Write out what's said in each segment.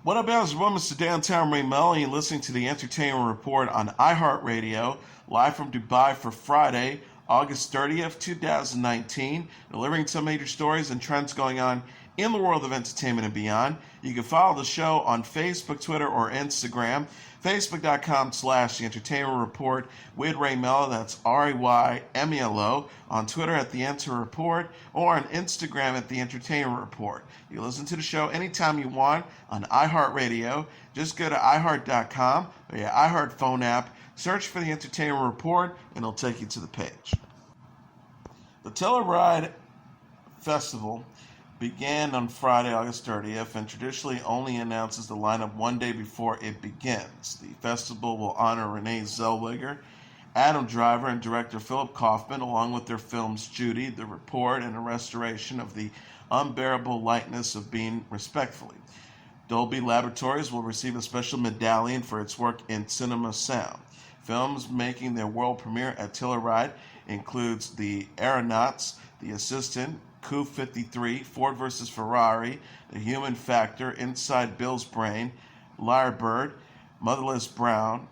What up, guys? Welcome to Downtown Melo. You're listening to the Entertainment Report on iHeartRadio, live from Dubai for Friday, August 30th, 2019, delivering some major stories and trends going on in the world of entertainment and beyond. You can follow the show on Facebook, Twitter, or Instagram. Facebook.com/The Entertainment Report with Ray Melo, that's RAYMELO. On Twitter at The Enter Report, or on Instagram at The Entertainment Report. You listen to the show anytime you want on iHeartRadio. Just go to iHeart.com or your iHeart phone app, search for The Entertainment Report, and it'll take you to the page. The Telluride Festival began on Friday, August 30th, and traditionally only announces the lineup one day before it begins. The festival will honor Renee Zellweger, Adam Driver, and director Philip Kaufman, along with their films Judy, The Report, and A Restoration of the Unbearable Lightness of Being, respectively. Dolby Laboratories will receive a special medallion for its work in cinema sound. Films making their world premiere at Telluride includes The Aeronauts, The Assistant, Coup 53, Ford vs. Ferrari, The Human Factor, Inside Bill's Brain, Lyrebird, Motherless Brown,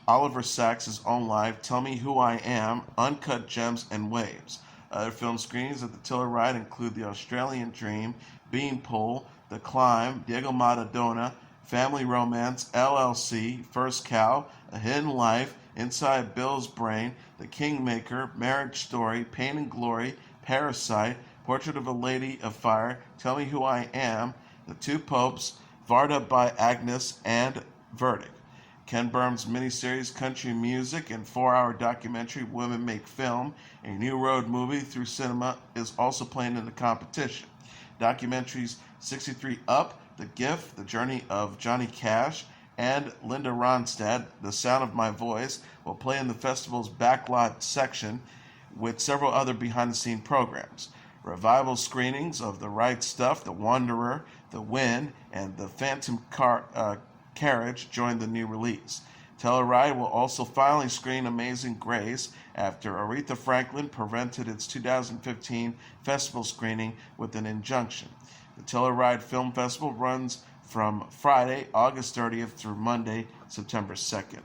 Oliver Sacks' Own Life, Tell Me Who I Am, Uncut Gems, and Waves. Other film screenings at the Telluride include The Australian Dream, Beanpole, The Climb, Diego Maradona, Family Romance, LLC, First Cow, A Hidden Life, Inside Bill's Brain, The Kingmaker, Marriage Story, Pain and Glory, Parasite, Portrait of a Lady of Fire, Tell Me Who I Am, The Two Popes, Varda by Agnes, and Verdict. Ken Burns' miniseries Country Music and 4-hour documentary Women Make Film, a new road movie through cinema, is also playing in the competition. Documentaries 63 Up, The Gift, The Journey of Johnny Cash, and Linda Ronstadt, The Sound of My Voice, will play in the festival's backlot section with several other behind-the-scenes programs. Revival screenings of The Right Stuff, The Wanderer, The Wind, and The Phantom Carriage joined the new release. Telluride will also finally screen Amazing Grace after Aretha Franklin prevented its 2015 festival screening with an injunction. The Telluride Film Festival runs from Friday, August 30th through Monday, September 2nd.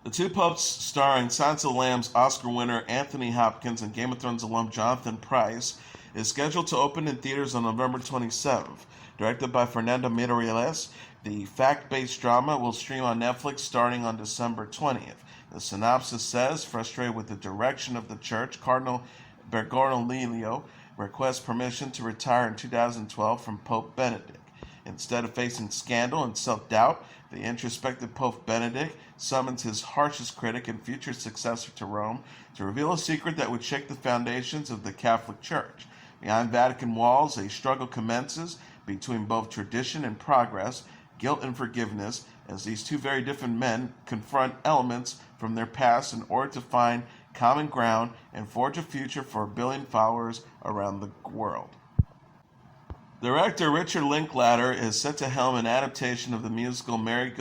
The Two Popes, starring Silence of the Lambs Oscar winner Anthony Hopkins and Game of Thrones alum Jonathan Pryce, is scheduled to open in theaters on November 27th. Directed by Fernando Mireles, the fact-based drama will stream on Netflix starting on December 20th. The synopsis says, frustrated with the direction of the church, Cardinal Bergoglio requests permission to retire in 2012 from Pope Benedict. Instead of facing scandal and self-doubt, the introspective Pope Benedict summons his harshest critic and future successor to Rome to reveal a secret that would shake the foundations of the Catholic Church. Behind Vatican walls, a struggle commences between both tradition and progress, guilt and forgiveness, as these two very different men confront elements from their past in order to find common ground and forge a future for 1 billion followers around the world. Director Richard Linklater is set to helm an adaptation of the musical Merrily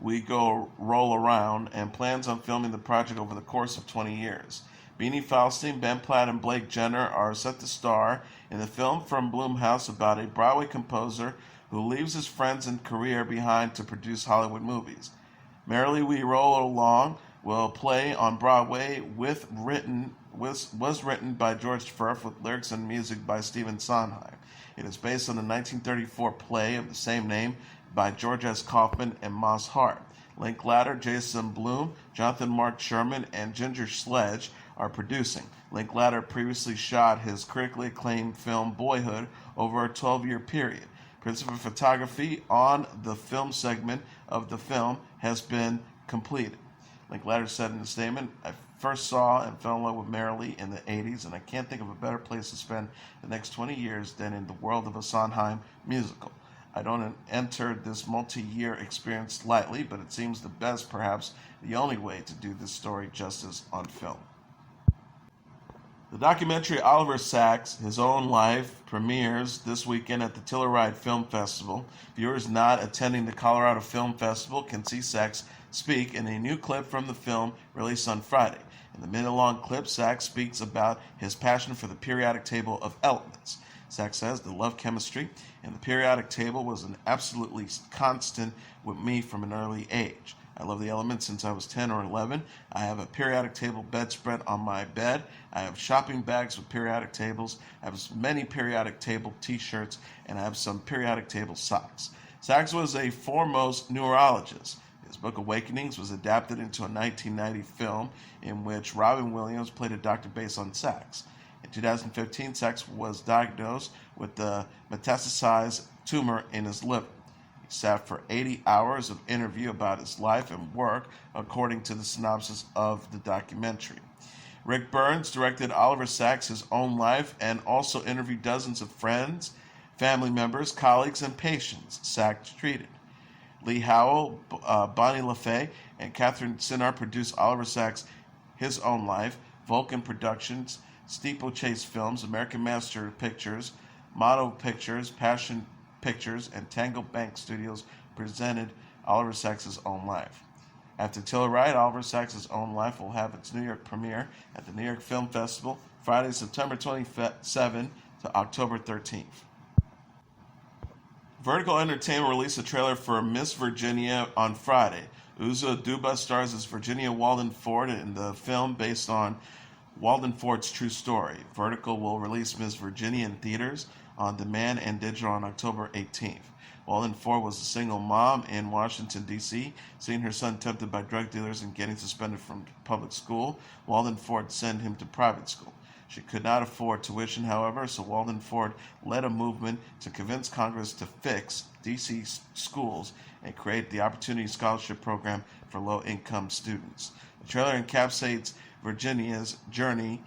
We Roll Along and plans on filming the project over the course of 20 years. Beanie Feldstein, Ben Platt, and Blake Jenner are set to star in the film from Blumhouse about a Broadway composer who leaves his friends and career behind to produce Hollywood movies. Merrily We Roll Along will play on Broadway was written by George Furth with lyrics and music by Stephen Sondheim. It is based on the 1934 play of the same name by George S. Kaufman and Moss Hart. Linklater, Jason Blum, Jonathan Mark Sherman, and Ginger Sledge are producing. Linklater previously shot his critically acclaimed film Boyhood over a 12-year period. Principal photography on the film segment of the film has been completed. Linklater said in a statement, I first saw and fell in love with Merrily in the 80s, and I can't think of a better place to spend the next 20 years than in the world of a Sondheim musical. I don't enter this multi-year experience lightly, but it seems the best, perhaps the only way to do this story justice on film. The documentary Oliver Sacks, His Own Life, premieres this weekend at the Telluride Film Festival. Viewers not attending the Colorado Film Festival can see Sacks speak in a new clip from the film released on Friday. In the minute-long clip, Sacks speaks about his passion for the periodic table of elements. Sachs says the love chemistry and the periodic table was an absolutely constant with me from an early age. I love the elements since I was 10 or 11. I have a periodic table bedspread on my bed. I have shopping bags with periodic tables. I have many periodic table t-shirts, and I have some periodic table socks. Sachs was a foremost neurologist. His book Awakenings was adapted into a 1990 film in which Robin Williams played a doctor based on Sachs. In 2015, Sachs was diagnosed with a metastasized tumor in his liver. He sat for 80 hours of interview about his life and work, according to the synopsis of the documentary. Rick Burns directed Oliver Sacks' own life and also interviewed dozens of friends, family members, colleagues, and patients Sachs treated. Lee Howell, Bonnie LaFay, and Catherine Sinar produced Oliver Sacks' His Own Life. Vulcan Productions, Steeplechase Films, American Master Pictures, Motto Pictures, Passion Pictures, and Tangle Bank Studios presented Oliver Sacks' Own Life. After Telluride, Oliver Sacks' Own Life will have its New York premiere at the New York Film Festival, Friday, September 27 to October 13th. Vertical Entertainment released a trailer for Miss Virginia on Friday. Uzo Aduba stars as Virginia Walden Ford in the film based on Walden Ford's true story. Vertical will release Miss Virginia in theaters, on demand, and digital on October 18th. Walden Ford was a single mom in Washington, D.C., seeing her son tempted by drug dealers and getting suspended from public school. Walden Ford sent him to private school. She could not afford tuition, however, so Walden Ford led a movement to convince Congress to fix D.C. schools and create the Opportunity Scholarship Program for low-income students. The trailer encapsulates Virginia's journey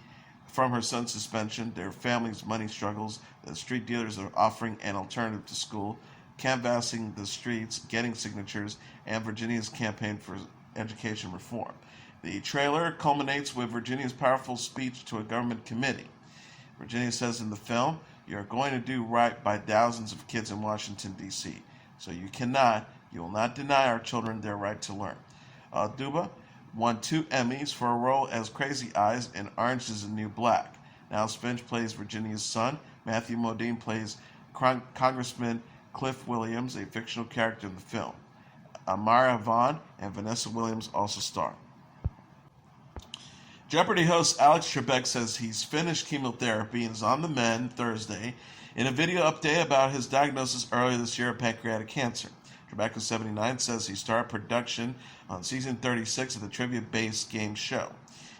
from her son's suspension, their family's money struggles, the street dealers are offering an alternative to school, canvassing the streets, getting signatures, and Virginia's campaign for education reform. The trailer culminates with Virginia's powerful speech to a government committee. Virginia says in the film, "You're going to do right by thousands of kids in Washington, D.C. So you will not deny our children their right to learn." Duba won 2 Emmys for a role as Crazy Eyes in Orange is the New Black. Niles Finch plays Virginia's son. Matthew Modine plays Congressman Cliff Williams, a fictional character in the film. Amara Vaughn and Vanessa Williams also star. Jeopardy host Alex Trebek says he's finished chemotherapy and is on the mend Thursday in a video update about his diagnosis earlier this year of pancreatic cancer. Trebek, who's 79, says he started production on season 36 of the trivia-based game show.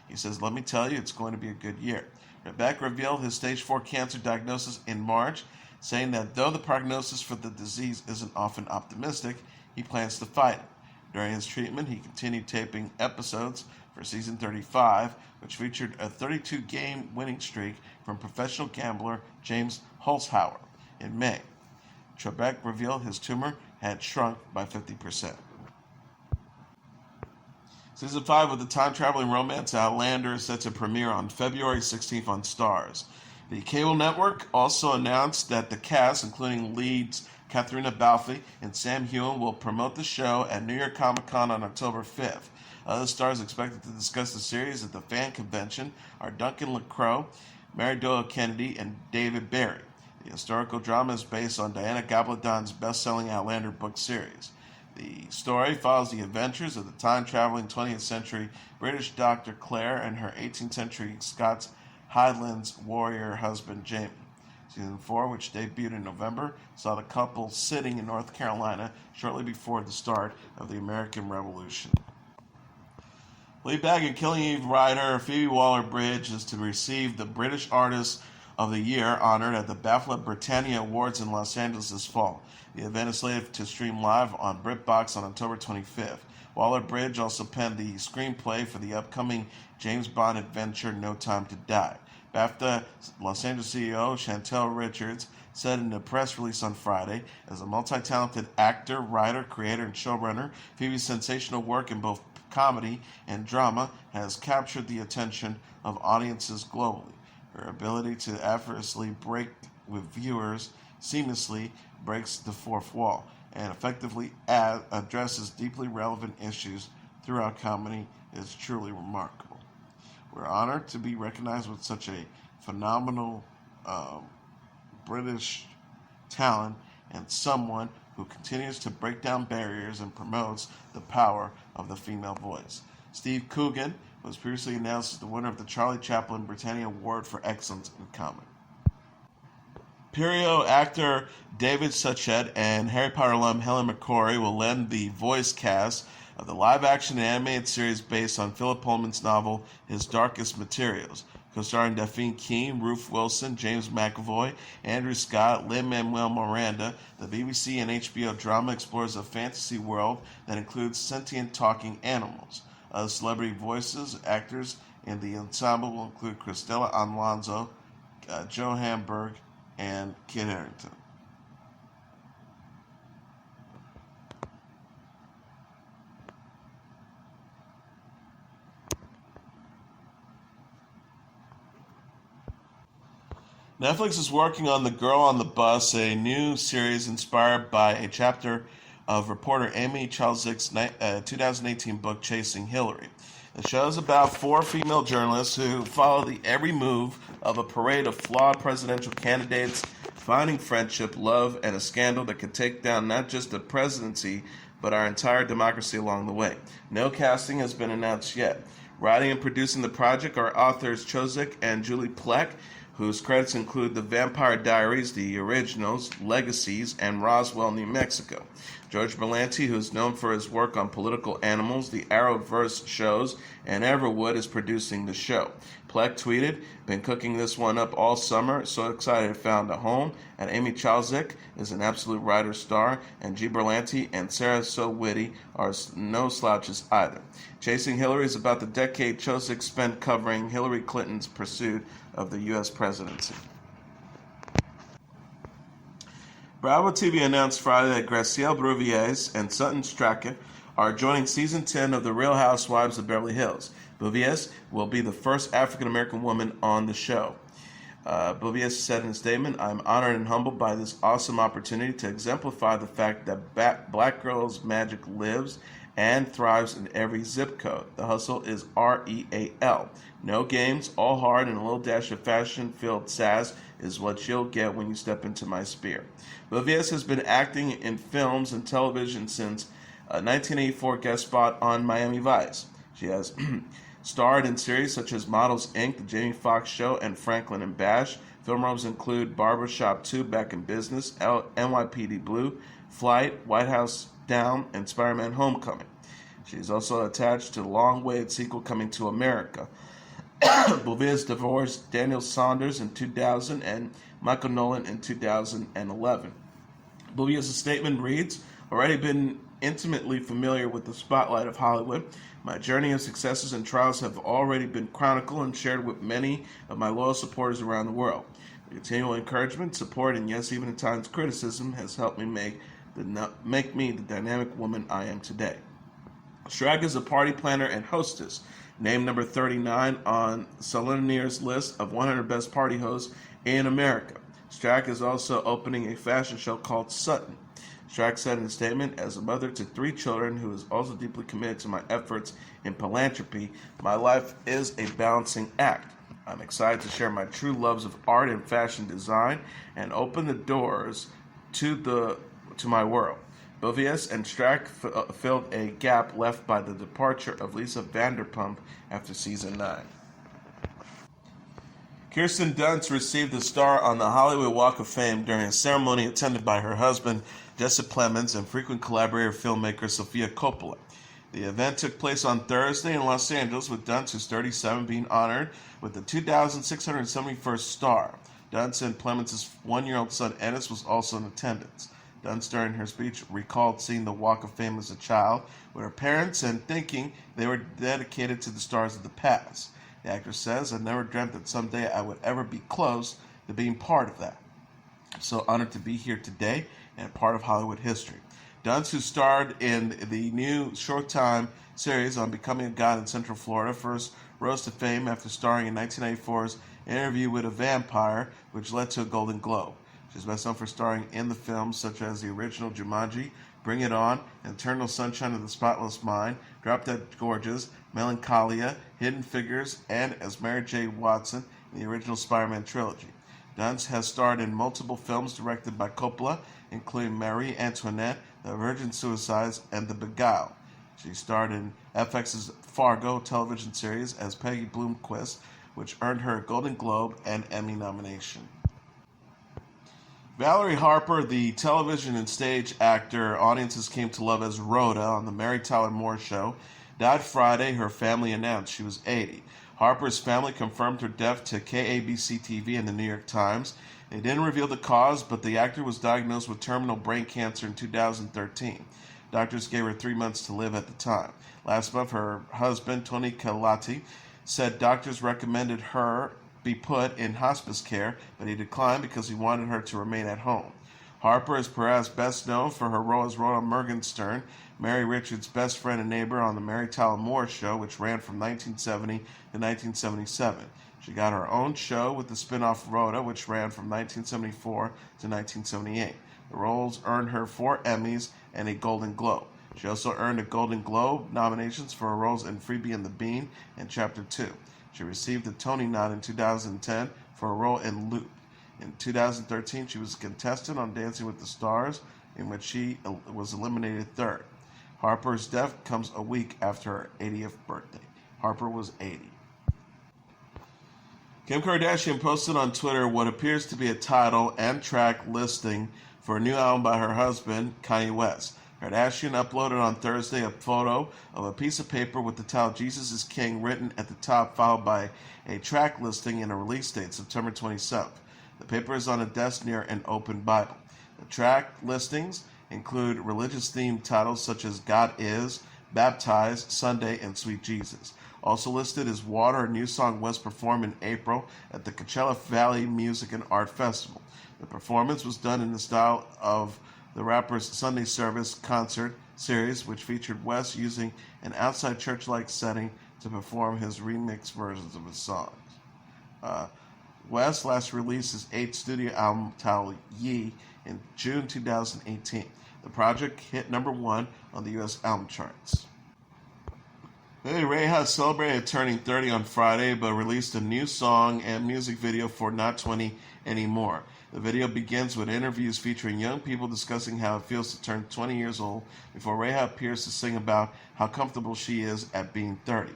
He says, "Let me tell you, it's going to be a good year." Trebek revealed his stage 4 cancer diagnosis in March, saying that though the prognosis for the disease isn't often optimistic, he plans to fight it. During his treatment, he continued taping episodes for season 35, which featured a 32-game winning streak from professional gambler James Holzhauer in May. Trebek revealed his tumor had shrunk by 50%. Season 5 of the time-traveling romance Outlander is set to premiere on February 16th on Starz. The cable network also announced that the cast, including leads Katharina Balfe and Sam Heughan, will promote the show at New York Comic Con on October 5th. Other stars expected to discuss the series at the fan convention are Duncan LaCroix, Mary Doyle Kennedy, and David Barry. The historical drama is based on Diana Gabaldon's best-selling Outlander book series. The story follows the adventures of the time-traveling 20th century British Dr. Claire and her 18th century Scots Highlands warrior husband Jamie. Season 4, which debuted in November, saw the couple sitting in North Carolina shortly before the start of the American Revolution. Fleabag and Killing Eve writer Phoebe Waller-Bridge is to receive the British Artist of the Year honored at the BAFTA Britannia Awards in Los Angeles this fall. The event is slated to stream live on BritBox on October 25th. Waller-Bridge also penned the screenplay for the upcoming James Bond adventure No Time to Die. BAFTA Los Angeles CEO Chantel Richards said in a press release on Friday, as a multi-talented actor, writer, creator, and showrunner, Phoebe's sensational work in both comedy and drama has captured the attention of audiences globally. Her ability to effortlessly break with viewers seamlessly breaks the fourth wall and effectively addresses deeply relevant issues throughout comedy is truly remarkable. We're honored to be recognized with such a phenomenal British talent and someone who continues to break down barriers and promotes the power of the female voice. Steve Coogan was previously announced as the winner of the Charlie Chaplin Britannia Award for Excellence in Comedy. Perio actor David Suchet and Harry Potter alum Helen McCrory will lend the voice cast of the live-action animated series based on Philip Pullman's novel His Darkest Materials, co-starring Daphne Keane, Ruth Wilson, James McAvoy, Andrew Scott, Lin-Manuel Miranda. The BBC and HBO drama explores a fantasy world that includes sentient talking animals. Other celebrity voices, actors in the ensemble will include Cristela Alonso, Joe Hamburg, and Kit Harington. Netflix is working on The Girl on the Bus, a new series inspired by a chapter of reporter Amy Chalzik's 2018 book, Chasing Hillary. The show is about four female journalists who follow the every move of a parade of flawed presidential candidates, finding friendship, love, and a scandal that could take down not just the presidency, but our entire democracy along the way. No casting has been announced yet. Writing and producing the project are authors Chalzik and Julie Plec, whose credits include The Vampire Diaries, The Originals, Legacies, and Roswell, New Mexico. George Berlanti, who is known for his work on political animals, the Arrowverse shows, and Everwood, is producing the show. Plec tweeted, "Been cooking this one up all summer, so excited I found a home." And Amy Chalzik is an absolute writer star, and G. Berlanti and Sarah So Witty are no slouches either. Chasing Hillary is about the decade Chalzik spent covering Hillary Clinton's pursuit of the U.S. presidency. Bravo TV announced Friday that Garcelle Beauvais and Sutton Stracke are joining Season 10 of The Real Housewives of Beverly Hills. Beauvais will be the first African-American woman on the show. Beauvais said in a statement, "I'm honored and humbled by this awesome opportunity to exemplify the fact that black girls' magic lives and thrives in every zip code. The hustle is REAL. No games, all hard, and a little dash of fashion-filled sass is what you'll get when you step into my sphere." Beauvais has been acting in films and television since a 1984 guest spot on Miami Vice. She has starred in series such as Models Inc., The Jamie Foxx Show, and Franklin and Bash. Film roles include Barbershop 2, Back in Business, NYPD Blue, Flight, White House Down, and Spider-Man Homecoming. She is also attached to the long-awaited sequel Coming to America. Beauvais divorced Daniel Saunders in 2000 and Michael Nolan in 2011. Beauvais' statement reads, "Already been intimately familiar with the spotlight of Hollywood. My journey of successes and trials have already been chronicled and shared with many of my loyal supporters around the world. The continual encouragement, support, and yes, even at times criticism has helped me make me the dynamic woman I am today." Stracke is a party planner and hostess, named number 39 on Salinier's list of 100 best party hosts in America. Stracke is also opening a fashion show called Sutton. Stracke said in a statement, "As a mother to 3 children who is also deeply committed to my efforts in philanthropy, my life is a balancing act. I'm excited to share my true loves of art and fashion design and open the doors to my world." Beauvais and Stracke filled a gap left by the departure of Lisa Vanderpump after season 9. Kirsten Dunst received the star on the Hollywood Walk of Fame during a ceremony attended by her husband, Jesse Plemons, and frequent collaborator filmmaker Sofia Coppola. The event took place on Thursday in Los Angeles, with Dunst, who's 37, being honored with the 2,671st star. Dunst and Plemons' 1-year-old son Ennis was also in attendance. Dunst, during her speech, recalled seeing the Walk of Fame as a child with her parents and thinking they were dedicated to the stars of the past. The actress says, "I never dreamt that someday I would ever be close to being part of that. I'm so honored to be here today and part of Hollywood history." Dunst, who starred in the new Showtime series on becoming a god in Central Florida, first rose to fame after starring in 1994's Interview with a Vampire, which led to a Golden Globe. She's best known for starring in the films such as the original Jumanji, Bring It On, Eternal Sunshine of the Spotless Mind, Drop Dead Gorgeous, Melancholia, Hidden Figures, and as Mary J. Watson in the original Spider-Man trilogy. Dunst has starred in multiple films directed by Coppola, including Marie Antoinette, The Virgin Suicides, and The Beguiled. She starred in FX's Fargo television series as Peggy Bloomquist, which earned her a Golden Globe and Emmy nomination. Valerie Harper, the television and stage actor audiences came to love as Rhoda on The Mary Tyler Moore Show, died Friday. Her family announced she was 80. Harper's family confirmed her death to KABC-TV and the New York Times. They didn't reveal the cause, but the actor was diagnosed with terminal brain cancer in 2013. Doctors gave her 3 months to live at the time. Last month, her husband, Tony Calati, said doctors recommended her be put in hospice care, but he declined because he wanted her to remain at home. Harper is perhaps best known for her role as Rhoda Morgenstern, Mary Richards' best friend and neighbor on The Mary Tyler Moore Show, which ran from 1970 to 1977. She got her own show with the spin-off Rhoda, which ran from 1974 to 1978. The roles earned her 4 Emmys and a Golden Globe. She also earned a Golden Globe nominations for her roles in Freebie and the Bean and Chapter 2. She received a Tony nod in 2010 for a role in Loop. In 2013, she was a contestant on Dancing with the Stars, in which she was eliminated third. Harper's death comes a week after her 80th birthday. Harper was 80. Kim Kardashian posted on Twitter what appears to be a title and track listing for a new album by her husband, Kanye West. Kardashian uploaded on Thursday a photo of a piece of paper with the title Jesus is King written at the top, followed by a track listing and a release date, September 27th. The paper is on a desk near an open Bible. The track listings include religious-themed titles such as God Is, Baptized, Sunday, and Sweet Jesus. Also listed is Water, a new song West performed in April at the Coachella Valley Music and Art Festival. The performance was done in the style of the rapper's Sunday Service concert series, which featured West using an outside church-like setting to perform his remix versions of his songs. West last released his 8th studio album titled Ye in June 2018. The project hit number 1 on the U.S. album charts. Hey, Rayha celebrated turning 30 on Friday, but released a new song and music video for Not 20 Anymore. The video begins with interviews featuring young people discussing how it feels to turn 20 years old before Rayha appears to sing about how comfortable she is at being 30.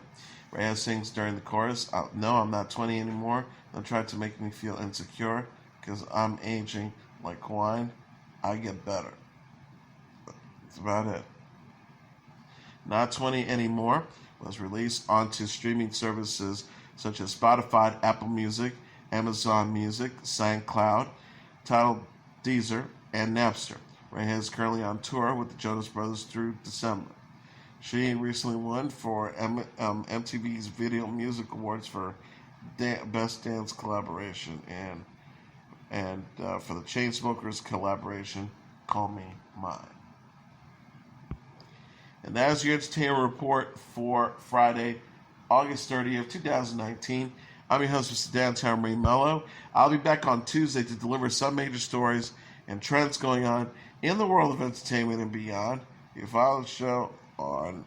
Rayha sings during the chorus, "No, I'm not 20 anymore. Don't try to make me feel insecure, because I'm aging like wine. I get better." That's about it. Not 20 Anymore was released onto streaming services such as Spotify, Apple Music, Amazon Music, SoundCloud, Tidal, Deezer, and Napster. Rayha is currently on tour with the Jonas Brothers through December. She recently won for MTV's Video Music Awards for Best Dance Collaboration and for the Chainsmokers collaboration, Call Me Mine. And that is your entertainment report for Friday, August 30th, 2019. I'm your host, Mr. Downtown Ray Melo. I'll be back on Tuesday to deliver some major stories and trends going on in the world of entertainment and beyond. You can follow the show on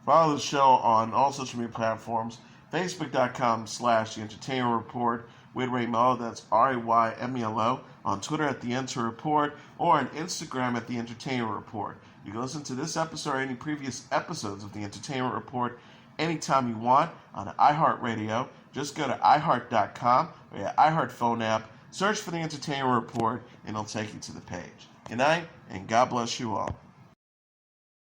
Follow the show on all social media platforms, Facebook.com/The Entertainment Report with Ray Melo, that's RAYMELO, on Twitter at The Enter Report, or on Instagram at The Entertainment Report. You can listen to this episode or any previous episodes of The Entertainment Report anytime you want on iHeartRadio. Just go to iHeart.com or your iHeart phone app, search for The Entertainment Report, and it'll take you to the page. Good night, and God bless you all.